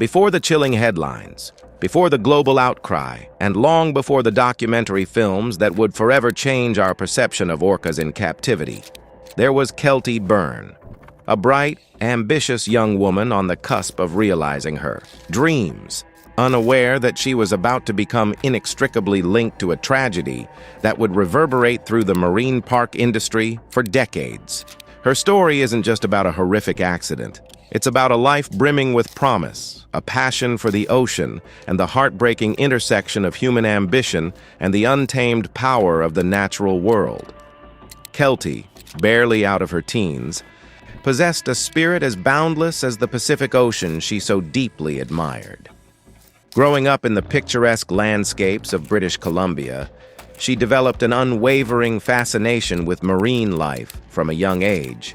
Before the chilling headlines, before the global outcry, and long before the documentary films that would forever change our perception of orcas in captivity, there was Keltie Byrne, a bright, ambitious young woman on the cusp of realizing her dreams, unaware that she was about to become inextricably linked to a tragedy that would reverberate through the marine park industry for decades. Her story isn't just about a horrific accident. It's about a life brimming with promise, a passion for the ocean, and the heartbreaking intersection of human ambition and the untamed power of the natural world. Keltie, barely out of her teens, possessed a spirit as boundless as the Pacific Ocean she so deeply admired. Growing up in the picturesque landscapes of British Columbia, she developed an unwavering fascination with marine life from a young age.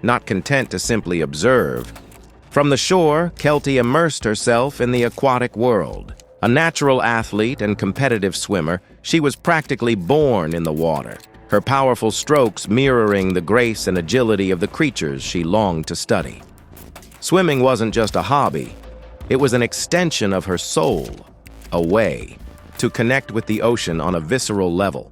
Not content to simply observe, from the shore, Keltie immersed herself in the aquatic world. A natural athlete and competitive swimmer, she was practically born in the water, her powerful strokes mirroring the grace and agility of the creatures she longed to study. Swimming wasn't just a hobby. It was an extension of her soul, a way to connect with the ocean on a visceral level.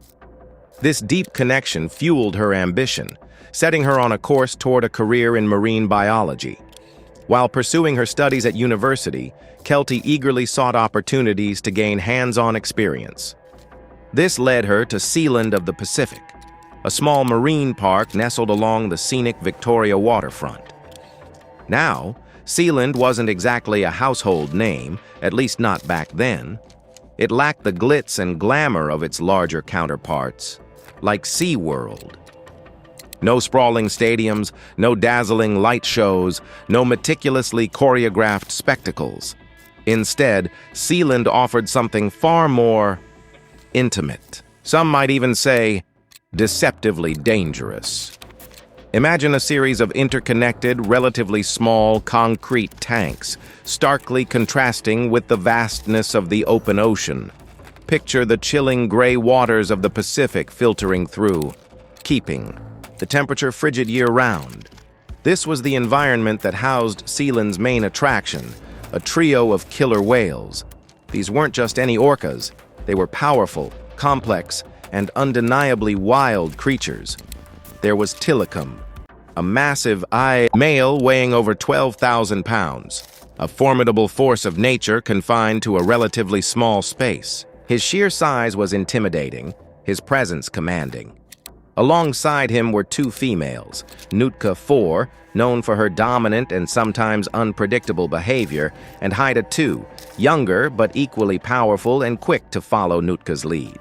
This deep connection fueled her ambition, setting her on a course toward a career in marine biology. While pursuing her studies at university, Keltie eagerly sought opportunities to gain hands-on experience. This led her to Céline of the Pacific, a small marine park nestled along the scenic Victoria waterfront. Now, Céline wasn't exactly a household name, at least not back then. It lacked the glitz and glamour of its larger counterparts, like SeaWorld. No sprawling stadiums, no dazzling light shows, no meticulously choreographed spectacles. Instead, Céline offered something far more intimate. Some might even say, deceptively dangerous. Imagine a series of interconnected, relatively small, concrete tanks, starkly contrasting with the vastness of the open ocean. Picture the chilling gray waters of the Pacific filtering through, keeping the temperature frigid year-round. This was the environment that housed Céline's main attraction, a trio of killer whales. These weren't just any orcas. They were powerful, complex, and undeniably wild creatures. There was Tilikum, a massive male weighing over 12,000 pounds, a formidable force of nature confined to a relatively small space. His sheer size was intimidating, his presence commanding. Alongside him were two females, Nootka 4, known for her dominant and sometimes unpredictable behavior, and Haida 2, younger but equally powerful and quick to follow Nootka's lead.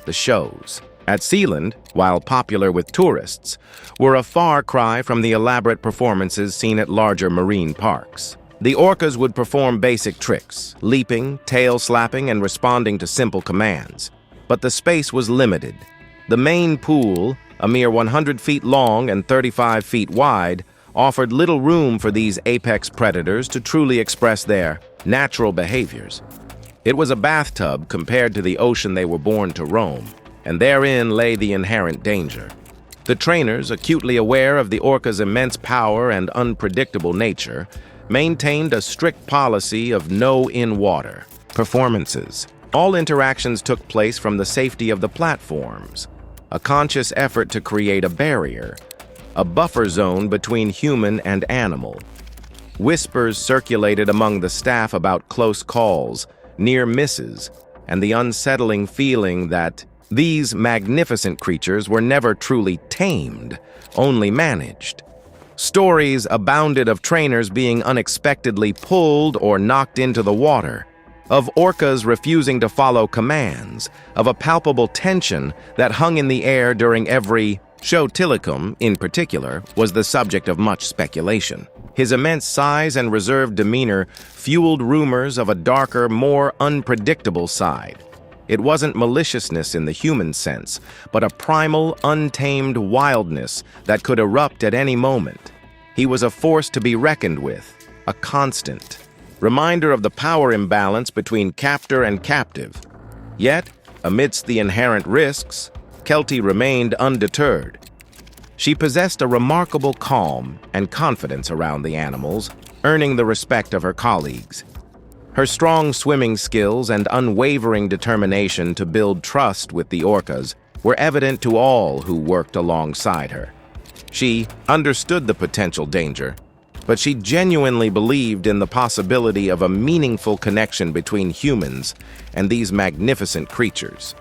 The shows at Céline, while popular with tourists, were a far cry from the elaborate performances seen at larger marine parks. The orcas would perform basic tricks, leaping, tail slapping, and responding to simple commands. But the space was limited. The main pool, a mere 100 feet long and 35 feet wide, offered little room for these apex predators to truly express their natural behaviors. It was a bathtub compared to the ocean they were born to roam, and therein lay the inherent danger. The trainers, acutely aware of the orca's immense power and unpredictable nature, maintained a strict policy of no in-water performances. All interactions took place from the safety of the platforms, a conscious effort to create a barrier, a buffer zone between human and animal. Whispers circulated among the staff about close calls, near misses, and the unsettling feeling that these magnificent creatures were never truly tamed, only managed. Stories abounded of trainers being unexpectedly pulled or knocked into the water, of orcas refusing to follow commands, of a palpable tension that hung in the air during every show. Tilikum, in particular, was the subject of much speculation. His immense size and reserved demeanor fueled rumors of a darker, more unpredictable side. It wasn't maliciousness in the human sense, but a primal, untamed wildness that could erupt at any moment. He was a force to be reckoned with, a constant, reminder of the power imbalance between captor and captive. Yet, amidst the inherent risks, Keltie remained undeterred. She possessed a remarkable calm and confidence around the animals, earning the respect of her colleagues. Her strong swimming skills and unwavering determination to build trust with the orcas were evident to all who worked alongside her. She understood the potential danger, but she genuinely believed in the possibility of a meaningful connection between humans and these magnificent creatures.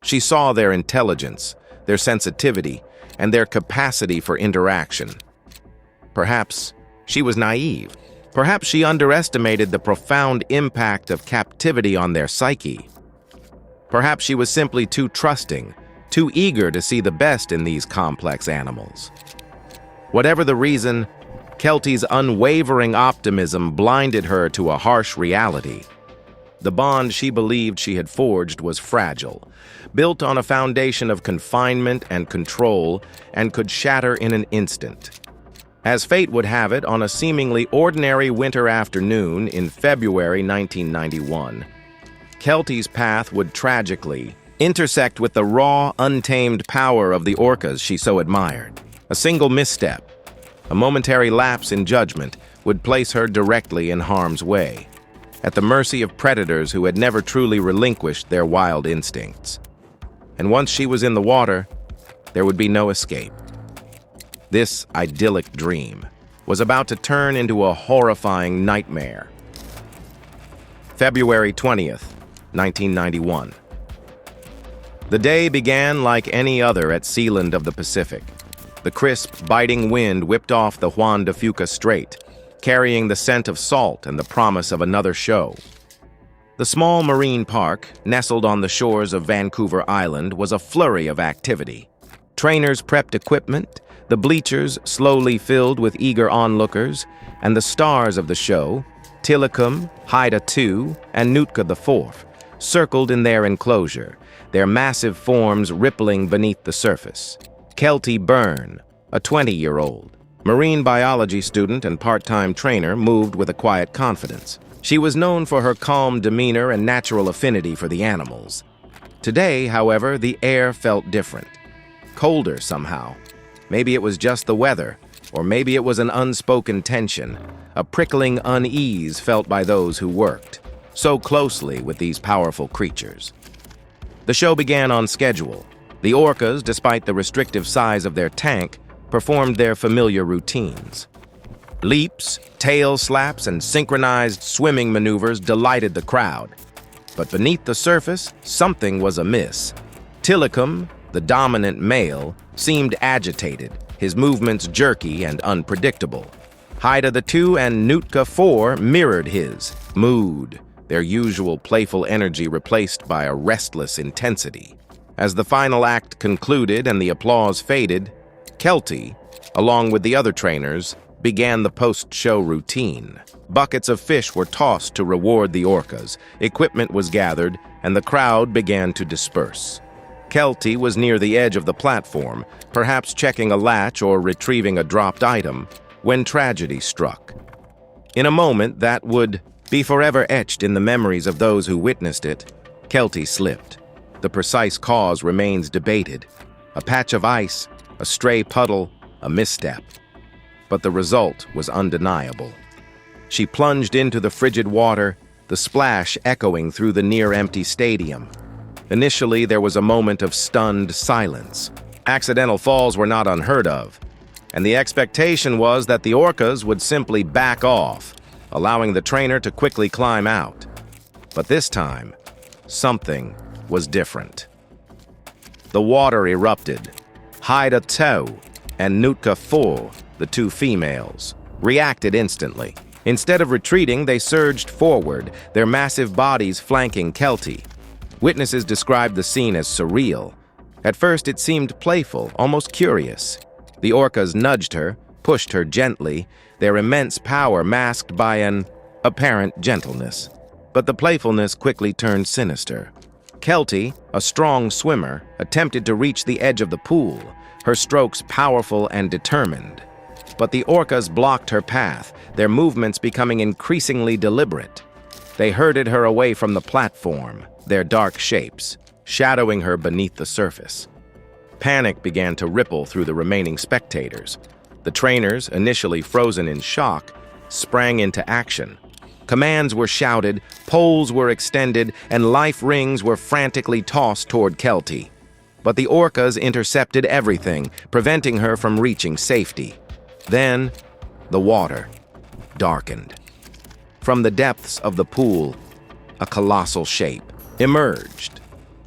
She saw their intelligence, their sensitivity, and their capacity for interaction. Perhaps she was naive. Perhaps she underestimated the profound impact of captivity on their psyche. Perhaps she was simply too trusting, too eager to see the best in these complex animals. Whatever the reason, Kelty's unwavering optimism blinded her to a harsh reality. The bond she believed she had forged was fragile, built on a foundation of confinement and control, and could shatter in an instant. As fate would have it, on a seemingly ordinary winter afternoon in February 1991, Kelty's path would tragically intersect with the raw, untamed power of the orcas she so admired. A single misstep, a momentary lapse in judgment, would place her directly in harm's way, at the mercy of predators who had never truly relinquished their wild instincts. And once she was in the water, there would be no escape. This idyllic dream was about to turn into a horrifying nightmare. February 20th, 1991. The day began like any other at Sealand of the Pacific. The crisp, biting wind whipped off the Juan de Fuca Strait, carrying the scent of salt and the promise of another show. The small marine park, nestled on the shores of Vancouver Island, was a flurry of activity. Trainers prepped equipment, the bleachers slowly filled with eager onlookers, and the stars of the show, Tilikum, Haida II, and Nootka IV, circled in their enclosure, their massive forms rippling beneath the surface. Kelty Byrne, a 20-year-old, marine biology student and part-time trainer, moved with a quiet confidence. She was known for her calm demeanor and natural affinity for the animals. Today, however, the air felt different. Colder somehow. Maybe it was just the weather, or maybe it was an unspoken tension, a prickling unease felt by those who worked so closely with these powerful creatures. The show began on schedule. The orcas, despite the restrictive size of their tank, performed their familiar routines. Leaps, tail slaps, and synchronized swimming maneuvers delighted the crowd. But beneath the surface, something was amiss. Tilikum, the dominant male, seemed agitated, his movements jerky and unpredictable. Haida II and Nootka IV mirrored his mood, their usual playful energy replaced by a restless intensity. As the final act concluded and the applause faded, Kelty, along with the other trainers, began the post-show routine. Buckets of fish were tossed to reward the orcas, equipment was gathered, and the crowd began to disperse. Kelty was near the edge of the platform, perhaps checking a latch or retrieving a dropped item, when tragedy struck. In a moment that would be forever etched in the memories of those who witnessed it, Kelty slipped. The precise cause remains debated. A patch of ice, a stray puddle, a misstep. But the result was undeniable. She plunged into the frigid water, the splash echoing through the near-empty stadium. Initially, there was a moment of stunned silence. Accidental falls were not unheard of, and the expectation was that the orcas would simply back off, allowing the trainer to quickly climb out. But this time, something was different. The water erupted. Haida II and Nootka IV, the two females, reacted instantly. Instead of retreating, they surged forward, their massive bodies flanking Kelty. Witnesses described the scene as surreal. At first, it seemed playful, almost curious. The orcas nudged her, pushed her gently, their immense power masked by an apparent gentleness. But the playfulness quickly turned sinister. Kelty, a strong swimmer, attempted to reach the edge of the pool, her strokes powerful and determined. But the orcas blocked her path, their movements becoming increasingly deliberate. They herded her away from the platform, their dark shapes, shadowing her beneath the surface. Panic began to ripple through the remaining spectators. The trainers, initially frozen in shock, sprang into action. Commands were shouted, poles were extended, and life rings were frantically tossed toward Kelty. But the orcas intercepted everything, preventing her from reaching safety. Then, the water darkened. From the depths of the pool, a colossal shape emerged.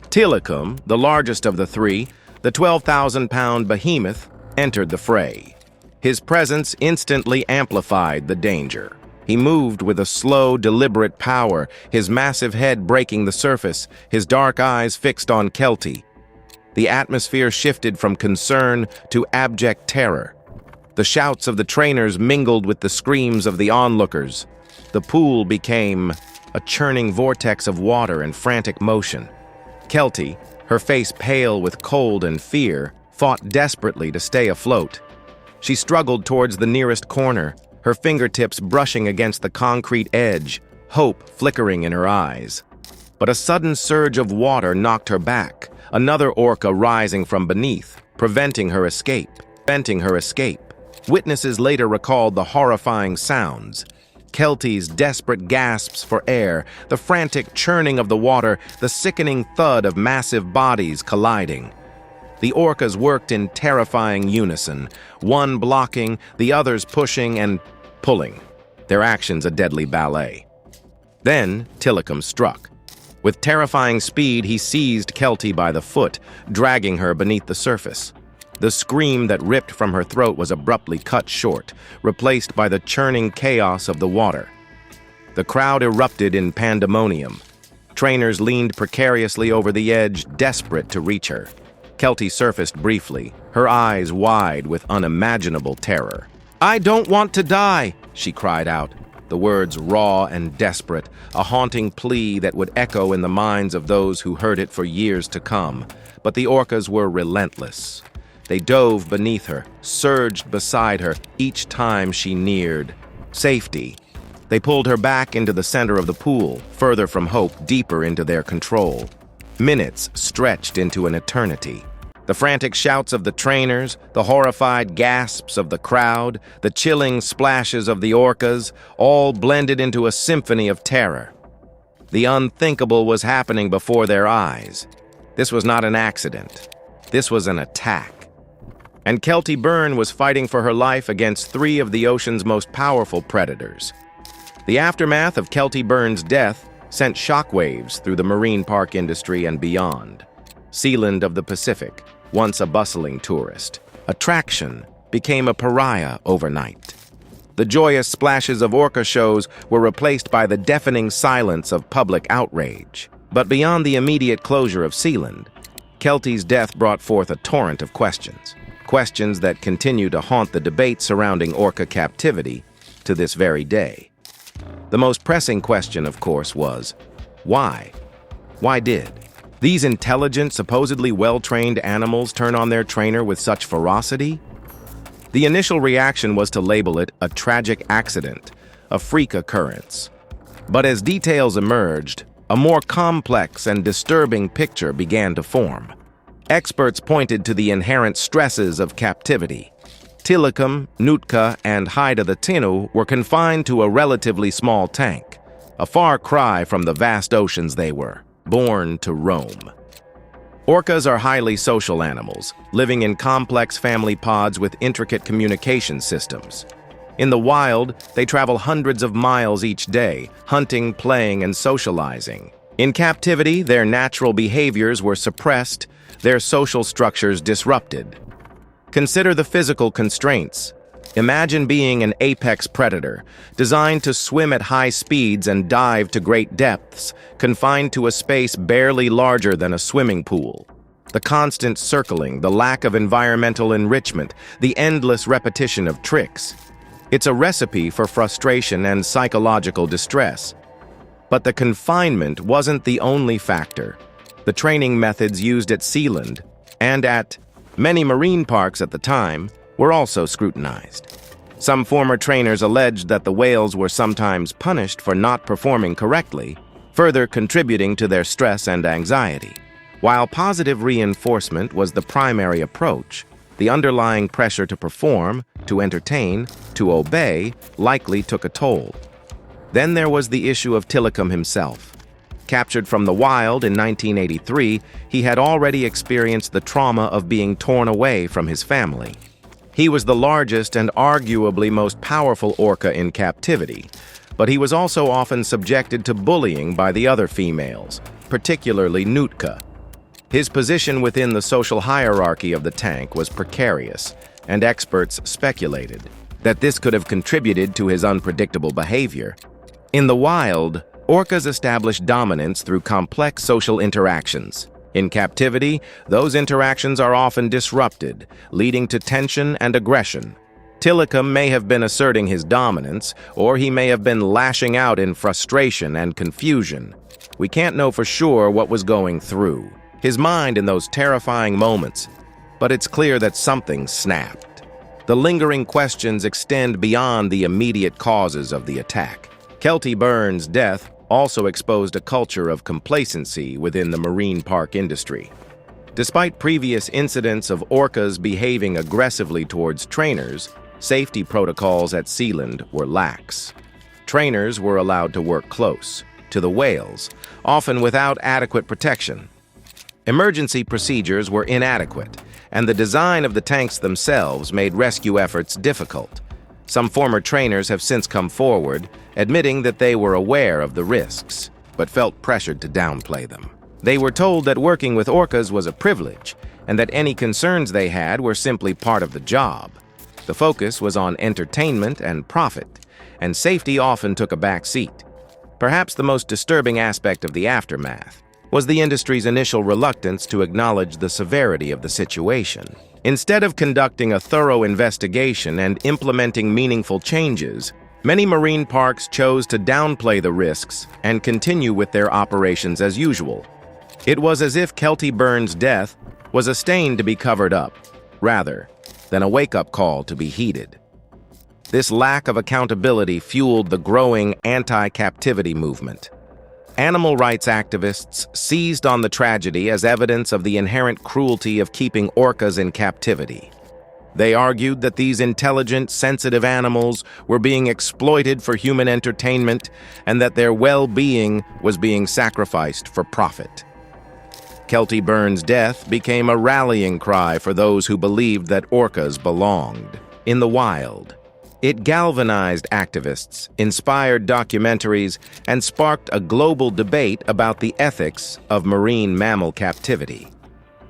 Tilikum, the largest of the three, the 12,000-pound behemoth, entered the fray. His presence instantly amplified the danger. He moved with a slow, deliberate power, his massive head breaking the surface, his dark eyes fixed on Kelty. The atmosphere shifted from concern to abject terror. The shouts of the trainers mingled with the screams of the onlookers. The pool became a churning vortex of water and frantic motion. Kelty, her face pale with cold and fear, fought desperately to stay afloat. She struggled towards the nearest corner, her fingertips brushing against the concrete edge, hope flickering in her eyes. But a sudden surge of water knocked her back, another orca rising from beneath, preventing her escape. Witnesses later recalled the horrifying sounds. Kelty's desperate gasps for air, the frantic churning of the water, the sickening thud of massive bodies colliding. The orcas worked in terrifying unison, one blocking, the others pushing and pulling, their actions a deadly ballet. Then Tilikum struck. With terrifying speed, he seized Kelty by the foot, dragging her beneath the surface. The scream that ripped from her throat was abruptly cut short, replaced by the churning chaos of the water. The crowd erupted in pandemonium. Trainers leaned precariously over the edge, desperate to reach her. Kelty surfaced briefly, her eyes wide with unimaginable terror. "I don't want to die," she cried out, the words raw and desperate, a haunting plea that would echo in the minds of those who heard it for years to come. But the orcas were relentless. They dove beneath her, surged beside her each time she neared safety. They pulled her back into the center of the pool, further from hope, deeper into their control. Minutes stretched into an eternity. The frantic shouts of the trainers, the horrified gasps of the crowd, the chilling splashes of the orcas, all blended into a symphony of terror. The unthinkable was happening before their eyes. This was not an accident. This was an attack. And Kelty Byrne was fighting for her life against three of the ocean's most powerful predators. The aftermath of Kelty Byrne's death sent shockwaves through the marine park industry and beyond. Céline of the Pacific, once a bustling tourist attraction, became a pariah overnight. The joyous splashes of orca shows were replaced by the deafening silence of public outrage. But beyond the immediate closure of Céline, Kelty's death brought forth a torrent of questions. Questions that continue to haunt the debate surrounding orca captivity to this very day. The most pressing question, of course, was, why? Why did these intelligent, supposedly well-trained animals turn on their trainer with such ferocity? The initial reaction was to label it a tragic accident, a freak occurrence. But as details emerged, a more complex and disturbing picture began to form. Experts pointed to the inherent stresses of captivity. Tilikum, Nootka, and Haida the Tinu were confined to a relatively small tank, a far cry from the vast oceans they were born to roam. Orcas are highly social animals, living in complex family pods with intricate communication systems. In the wild, they travel hundreds of miles each day, hunting, playing, and socializing. In captivity, their natural behaviors were suppressed, their social structures disrupted. Consider the physical constraints. Imagine being an apex predator, designed to swim at high speeds and dive to great depths, confined to a space barely larger than a swimming pool. The constant circling, the lack of environmental enrichment, the endless repetition of tricks. It's a recipe for frustration and psychological distress. But the confinement wasn't the only factor. The training methods used at Céline and at many marine parks at the time were also scrutinized. Some former trainers alleged that the whales were sometimes punished for not performing correctly, further contributing to their stress and anxiety. While positive reinforcement was the primary approach, the underlying pressure to perform, to entertain, to obey likely took a toll. Then there was the issue of Tilikum himself. Captured from the wild in 1983, he had already experienced the trauma of being torn away from his family. He was the largest and arguably most powerful orca in captivity, but he was also often subjected to bullying by the other females, particularly Nootka. His position within the social hierarchy of the tank was precarious, and experts speculated that this could have contributed to his unpredictable behavior. In the wild, orcas establish dominance through complex social interactions. In captivity, those interactions are often disrupted, leading to tension and aggression. Tilikum may have been asserting his dominance, or he may have been lashing out in frustration and confusion. We can't know for sure what was going through his mind in those terrifying moments, but it's clear that something snapped. The lingering questions extend beyond the immediate causes of the attack. Kelty Burns' death also exposed a culture of complacency within the marine park industry. Despite previous incidents of orcas behaving aggressively towards trainers, safety protocols at Céline were lax. Trainers were allowed to work close to the whales, often without adequate protection. Emergency procedures were inadequate, and the design of the tanks themselves made rescue efforts difficult. Some former trainers have since come forward, admitting that they were aware of the risks, but felt pressured to downplay them. They were told that working with orcas was a privilege, and that any concerns they had were simply part of the job. The focus was on entertainment and profit, and safety often took a back seat. Perhaps the most disturbing aspect of the aftermath was the industry's initial reluctance to acknowledge the severity of the situation. Instead of conducting a thorough investigation and implementing meaningful changes, many marine parks chose to downplay the risks and continue with their operations as usual. It was as if Kelty Burns' death was a stain to be covered up, rather than a wake-up call to be heeded. This lack of accountability fueled the growing anti-captivity movement. Animal rights activists seized on the tragedy as evidence of the inherent cruelty of keeping orcas in captivity. They argued that these intelligent, sensitive animals were being exploited for human entertainment and that their well-being was being sacrificed for profit. Kelty Burns' death became a rallying cry for those who believed that orcas belonged in the wild. It galvanized activists, inspired documentaries, and sparked a global debate about the ethics of marine mammal captivity.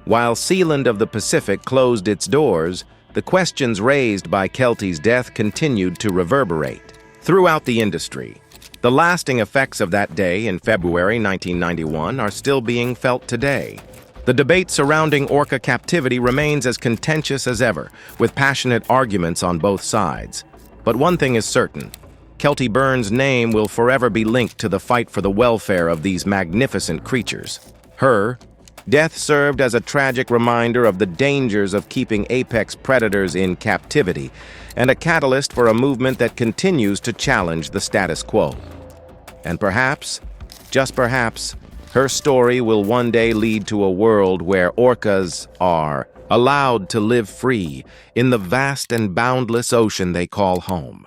While Céline of the Pacific closed its doors, the questions raised by Kelty's death continued to reverberate throughout the industry. The lasting effects of that day in February 1991 are still being felt today. The debate surrounding orca captivity remains as contentious as ever, with passionate arguments on both sides. But one thing is certain: Kelty Burns' name will forever be linked to the fight for the welfare of these magnificent creatures. Her death served as a tragic reminder of the dangers of keeping apex predators in captivity, and a catalyst for a movement that continues to challenge the status quo. And perhaps, just perhaps, her story will one day lead to a world where orcas are allowed to live free in the vast and boundless ocean they call home.